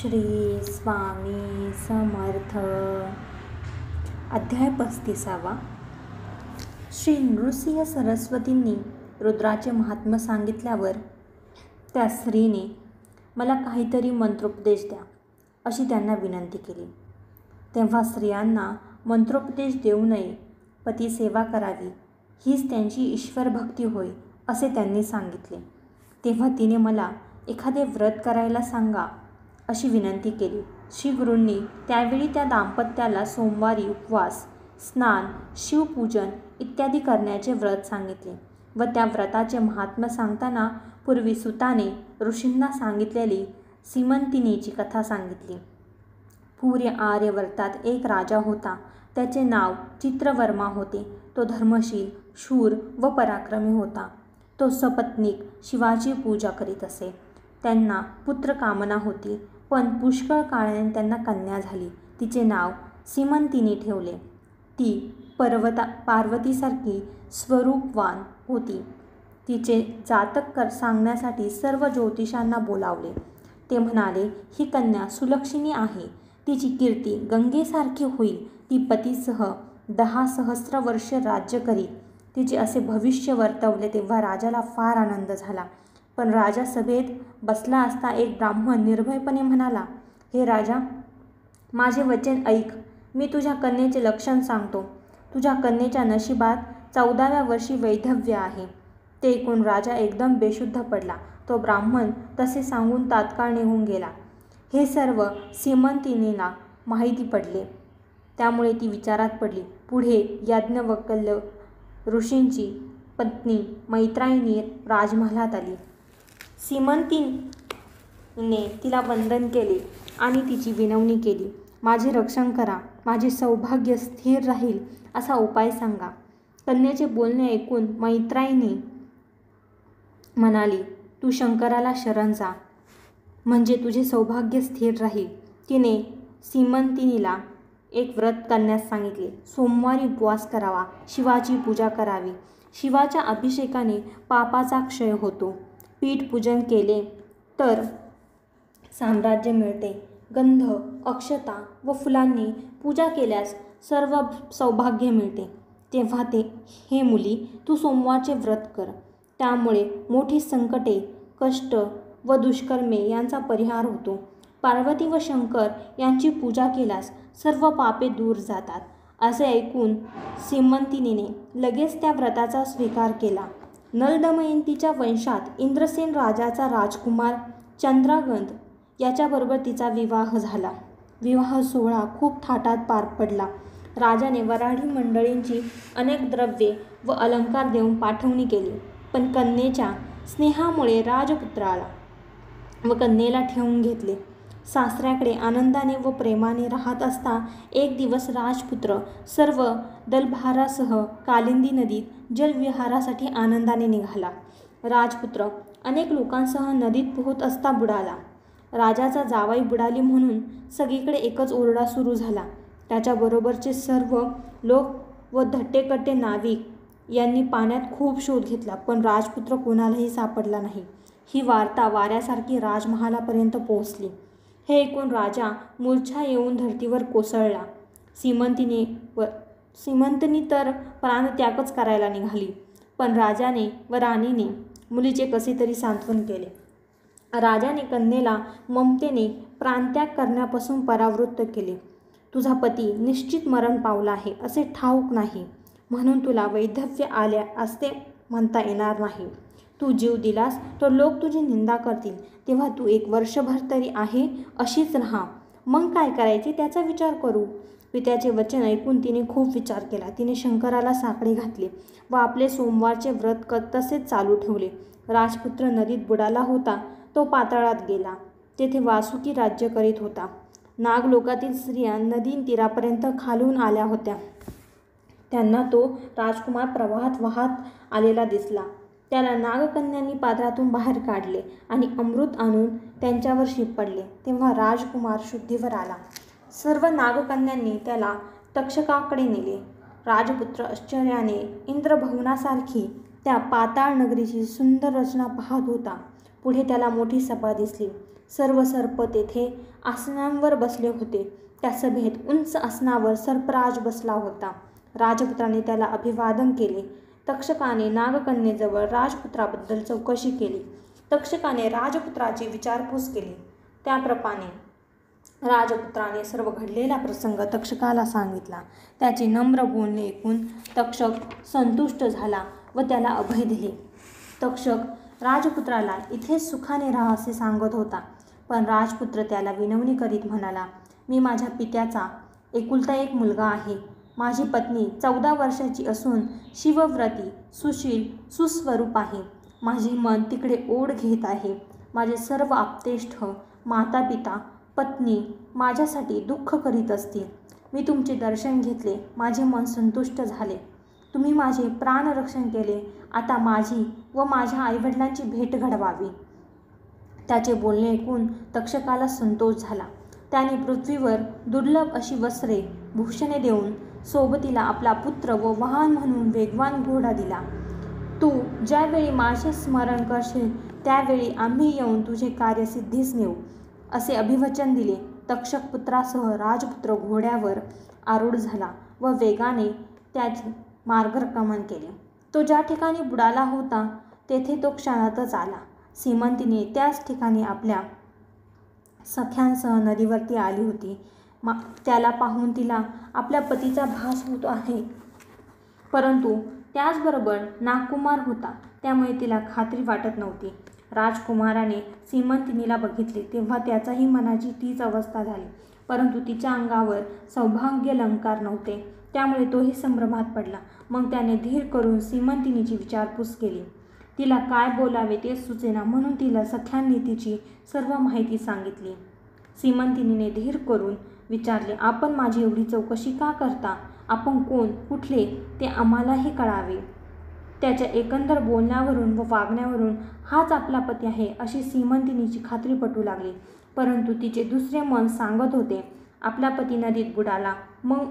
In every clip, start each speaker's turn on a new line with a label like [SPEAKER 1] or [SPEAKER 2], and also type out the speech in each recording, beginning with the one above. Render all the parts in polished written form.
[SPEAKER 1] श्री स्वामी समर्थ. अध्याय 35. श्री नृसिंह सरस्वतींनी रुद्राचे महात्म्य सांगितल्यावर त्या स्त्रीने मला काहीतरी मंत्रोपदेश द्या अशी त्यांना विनंती केली. तेव्हा स्त्रियांना मंत्रोपदेश देऊ नये, पती सेवा करावी हीच त्यांची ईश्वरभक्ती होय असे त्यांनी सांगितले. तेव्हा तिने मला एखादे व्रत करायला सांगा अशी विनंती केली. श्री गुरूंनी त्यावेळी त्या दाम्पत्याला सोमवारी उपवास, स्नान, शिवपूजन इत्यादी करण्याचे व्रत सांगितले व त्या व्रताचे महात्म्य सांगताना पूर्वी सुताने ऋषींना सांगितलेली सीमंतिनीची कथा सांगितली. पूर्व आर्यवर्तात एक राजा होता. त्याचे नाव चित्रवर्मा होते. तो धर्मशील, शूर व पराक्रमी होता. तो सपत्नीक शिवाची पूजा करीत असे. त्यांना पुत्रकामना होती, पण पुष्कळ काळाने त्यांना कन्या झाली. तिचे नाव सीमंतिनी ठेवले. ती पार्वतीसारखी स्वरूपवान होती. तिचे जातक सांगण्यासाठी सर्व ज्योतिषांना बोलावले. ते म्हणाले, ही कन्या सुलक्षणी आहे. तिची कीर्ती गंगेसारखी होईल. ती पतीसह 10 सहस्र वर्ष राज्य करीत. तिचे असे भविष्य वर्तवले तेव्हा राजाला फार आनंद झाला. पण राजा सभेत बसला असता एक ब्राह्मण निर्भयपणे म्हणाला, हे राजा, माझे वचन ऐक. मी तुझ्या कन्येचे लक्षण सांगतो. तुझ्या कन्येच्या नशिबात 14व्या वर्षी वैधव्य आहे. ते ऐकून राजा एकदम बेशुद्ध पडला. तो ब्राह्मण तसे सांगून तात्काळ निघून गेला. हे सर्व सीमंतिनीला माहिती पडले. त्यामुळे ती विचारात पडली. पुढे याज्ञवल्क्य ऋषींची पत्नी मैत्रायणी राजमहालात आली. सीमंतिनीने तिला वंदन केले आणि तिची विनवणी केली. माझे रक्षण करा, माझे सौभाग्य स्थिर राहील असा उपाय सांगा. कन्येचे बोलणे ऐकून मैत्रायणी म्हणाली, तू शंकराला शरण जा, म्हणजे तुझे सौभाग्य स्थिर राहील. तिने सीमंतिनीला एक व्रत करण्यास सांगितले. सोमवारी उपवास करावा, शिवाची पूजा करावी. शिवाच्या अभिषेकाने पापाचा क्षय होतो. पीठ पूजन केले तर साम्राज्य मिळते. गंध, अक्षता व फुलांनी पूजा केल्यास सर्व सौभाग्य मिळते. तेव्हा हे मुली, तू सोमवारचे व्रत कर. त्यामुळे मोठी संकटे, कष्ट व दुष्कर्मे यांचा परिहार होतो. पार्वती व शंकर यांची पूजा केल्यास सर्व पापे दूर जातात. असे ऐकून सीमंतिनीने लगेच त्या व्रताचा स्वीकार केला. नल-दमयंतीच्या वंशात इंद्रसेन राजाचा राजकुमार चंद्रागंध याच्याबरोबर तिचा विवाह झाला. विवाह सोहळा खूप थाटात पार पडला. राजाने वऱ्हाडी मंडळींची अनेक द्रव्ये व अलंकार देऊन पाठवणी केली. पण कन्येच्या स्नेहामुळे राजपुत्र आला व कन्येला ठेवून घेतले. सासऱ्याकडे आनंदाने व प्रेमाने राहत असता एक दिवस राजपुत्र सर्व दलभारासह कालिंदी नदीत जलविहारासाठी आनंदाने निघाला. राजपुत्र अनेक लोकांसह नदीत पोहत असता बुडाला. राजाचा जावई बुडाली म्हणून सगळीकडे एकच ओरडा सुरू झाला. त्याच्याबरोबरचे सर्व लोक व धट्टेकट्टे नाविक यांनी पाण्यात खूप शोध घेतला, पण राजपुत्र कोणालाही सापडला नाही. ही वार्ता वाऱ्यासारखी राजमहालापर्यंत पोहोचली. हे ऐकून राजा मूर्छा येऊन धर्तीवर कोसळला. सीमंतिनी तर प्राणत्यागच करायला निघाली. पण राजाने व राणीने मुलीचे कसे तरी सांत्वन केले. राजाने कन्येला ममतेने प्राणत्याग करण्यापासून परावृत्त केले. तुझा पती निश्चित मरण पावला आहे असे ठाऊक नाही, म्हणून तुला वैधव्य आल्या असे म्हणता येणार नाही. तू जीव दिलास तर लोक तुझी निंदा करतील. तेव्हा तू 1 वर्षभर तरी आहे अशीच राहा. मग काय करायचे त्याचा विचार करू. पित्याचे वचन ऐकून तिने खूप विचार केला. तिने शंकराला साकडे घातले व आपले सोमवारचे व्रत तसेच चालू ठेवले. राजपुत्र नदीत बुडाला होता. तो पाताळात गेला. तेथे वासुकी राज्य करीत होता. नागलोकातील स्त्रिया नदी तीरापर्यंत खालून आल्या होत्या. त्यांना तो राजकुमार प्रवाहात वाहत आलेला दिसला. त्याला नागकन्यांनी पात्रातून बाहेर काढले आणि अमृत आणून त्यांच्यावर शिंपडले. तेव्हा राजकुमार शुद्धीवर आला. सर्व नागकन्यांनी त्याला तक्षकाकडे नेले. राजपुत्र आश्चर्याने इंद्रभवनासारखी त्या पाताळ नगरीची सुंदर रचना पाहत होता. पुढे त्याला मोठी सभा दिसली. सर्व सर्प तेथे आसनांवर बसले होते. त्या सभेत उंच आसनावर सर्पराज बसला होता. राजपुत्राने त्याला अभिवादन केले. तक्षकाने नागकन्येजवळ राजपुत्राबद्दल चौकशी केली. तक्षकाने राजपुत्राची विचारपूस केली. त्याप्रमाणे राजपुत्राने सर्व घडलेला प्रसंग तक्षकाला सांगितला. त्याचे नम्र बोलणे ऐकून तक्षक संतुष्ट झाला व त्याला अभय दिले. तक्षक राजपुत्राला इथेच सुखाने राहा असे सांगत होता, पण राजपुत्र त्याला विनवणी करीत म्हणाला, मी माझ्या पित्याचा एकुलता एक मुलगा आहे. माझी पत्नी 14 वर्षाची असून शिवव्रती, सुशील, सुस्वरूप आहे. माझे मन तिकडे ओढ घेत आहे. माझे सर्व आप्तेष्ट, माता पिता, पत्नी माझ्यासाठी दुःख करीत असतील. मी तुमचे दर्शन घेतले, माझे मन संतुष्ट झाले. तुम्ही माझे प्राणरक्षण केले. आता माझी व माझ्या आईवडिलांची भेट घडवावी. त्याचे बोलणे ऐकून तक्षकाला संतोष झाला. त्याने पृथ्वीवर दुर्लभ अशी वस्त्रे, भूषणे देऊन सोबतीला आपला पुत्र व वाहन म्हणून वेगवान घोडा दिला. तू ज्यावेळी माझे स्मरण करशील त्यावेळी आम्ही येऊन तुझे कार्य सिद्धीस नेऊ, असे अभिवचन दिले. तक्षक पुत्रासह राजपुत्र घोड्यावर आरूढ झाला व वेगाने त्याचे मार्गक्रमण केले. तो ज्या ठिकाणी बुडाला होता तेथे तो क्षणातच आला. सीमंतीने त्याच ठिकाणी आपल्या सख्यांसह नदीवरती आली होती. त्याला पाहून तिला आपल्या पतीचा भास होत आहे, परंतु त्याचबरोबर नागकुमार होता, त्यामुळे तिला खात्री वाटत नव्हती. राजकुमाराने सीमंतिनीला बघितले तेव्हा त्याचाही मनाची तीच अवस्था झाली, परंतु तिच्या अंगावर सौभाग्यालंकार नव्हते, त्यामुळे तोही संभ्रमात पडला. मग त्याने धीर करून सीमंतिनीची विचारपूस केली. तिला काय बोलावे तेच सुचेना, म्हणून तिला सख्यांनी तिची सर्व माहिती सांगितली. सीमंतिनीने धीर करून विचारले, आपण माझी एवढी चौकशी का करता? आपण कोण, कुठले ते आम्हालाही कळावे. त्याच्या एकंदर बोलण्यावरून व वागण्यावरून हाच आपला पती आहे अशी सीमंतिनीची खात्री पटू लागली. परंतु तिचे दुसरे मन सांगत होते, आपला पती नदीत बुडाला, मग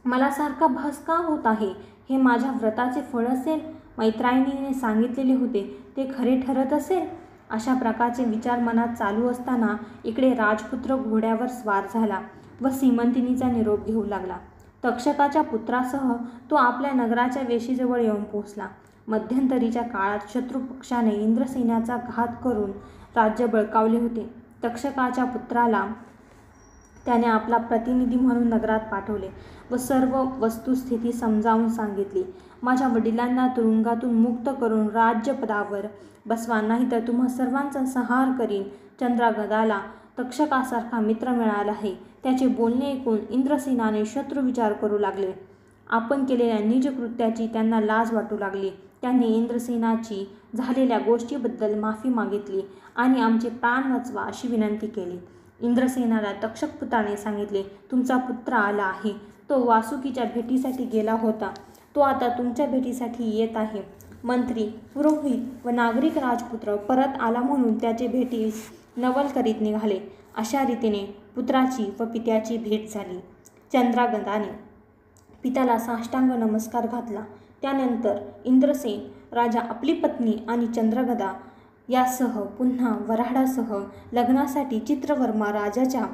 [SPEAKER 1] मला सारखा भास का होत आहे? हे माझ्या व्रताचे फळ असेल? मैत्रायणीने सांगितलेले होते ते खरे ठरत असेल? अशा प्रकारचे विचार मनात चालू असताना इकडे राजपुत्र घोड्यावर स्वार झाला व सीमंतिनीचा निरोप घेऊ लागला. तक्षकाच्या पुत्रासह तो आपल्या नगराच्या वेशीजवळ येऊन पोहोचला. मध्यंतरीच्या काळात शत्रुपक्षाने इंद्रसेनाचा घात करून राज्य बळकावले होते. तक्षकाच्या पुत्राला त्याने आपला प्रतिनिधी म्हणून नगरात पाठवले व सर्व वस्तुस्थिती समजावून सांगितली. माझ्या वडिलांना तुरुंगातून मुक्त करून राज्यपदावर बसवा, नाहीतर तुम्हा सर्वांचा संहार करीन. चंद्रगदाला तक्षकासारखा मित्र मिळाला आहे. त्याचे बोलणे ऐकून इंद्रसेनाने शत्रू विचार करू लागले. आपण केलेल्या निज कृत्याची त्यांना लाज वाटू लागली. त्यांनी इंद्रसेनाची झालेल्या गोष्टीबद्दल माफी मागितली आणि आमचे प्राण वाचवा अशी विनंती केली. इंद्रसेनाला तक्षकपुत्राने सांगितले, तुमचा पुत्र आला आहे. तो वासुकीच्या भेटीसाठी गेला होता. तो आता तुमच्या भेटीसाठी येत आहे. मंत्री, पुरोहित व नागरिक राजपुत्र परत आला म्हणून त्याचे भेटीस नवल करीत निघाले. अशा रीतीने पुत्राची व पित्याची भेट झाली. चंद्रगदाने पित्याला साष्टांग नमस्कार घातला. त्यानंतर इंद्रसेन राजा आपली पत्नी आणि चंद्रगदा यासह पुन्हा वऱ्हाडासह लग्नासाठी चित्रवर्मा राजाच्या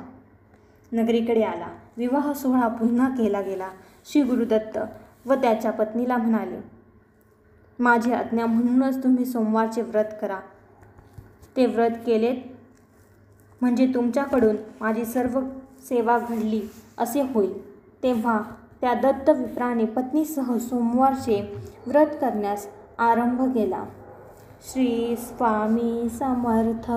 [SPEAKER 1] नगरीकडे आला. विवाह सोहळा पुन्हा केला गेला. श्री गुरुदत्त व त्याच्या पत्नीला म्हणाले, माझी आज्ञा म्हणूनच तुम्ही सोमवारचे व्रत करा. ते व्रत केलेत म्हणजे तुमच्याकडून माझी सर्व सेवा घडली असे होईल. तेव्हा त्या दत्त विप्राने पत्नीसह सोमवारचे व्रत करण्यास आरंभ केला. श्री स्वामी समर्थ.